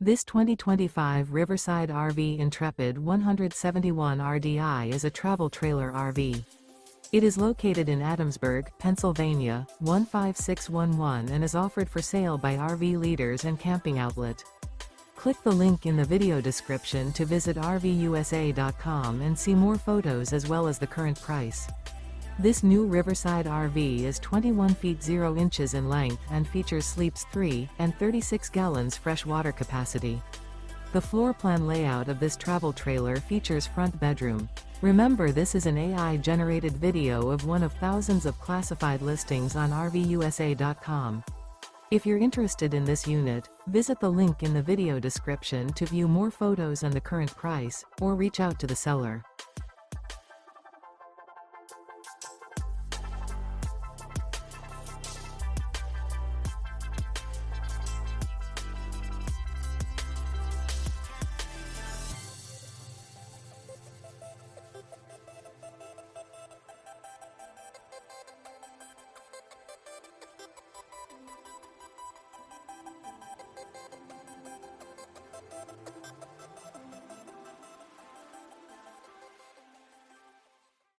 This 2025 Riverside RV Intrepid 171 RDI is a travel trailer RV. It is located in Adamsburg, Pennsylvania, 15611 and is offered for sale by RV Leaders and Camping Outlet. Click the link in the video description to visit RVUSA.com and see more photos as well as the current price. This new Riverside RV is 21 feet 0 inches in length and features sleeps 3 and 36 gallons fresh water capacity. The floor plan layout of this travel trailer features front bedroom. Remember, this is an AI-generated video of one of thousands of classified listings on RVUSA.com. If you're interested in this unit, visit the link in the video description to view more photos and the current price, or reach out to the seller.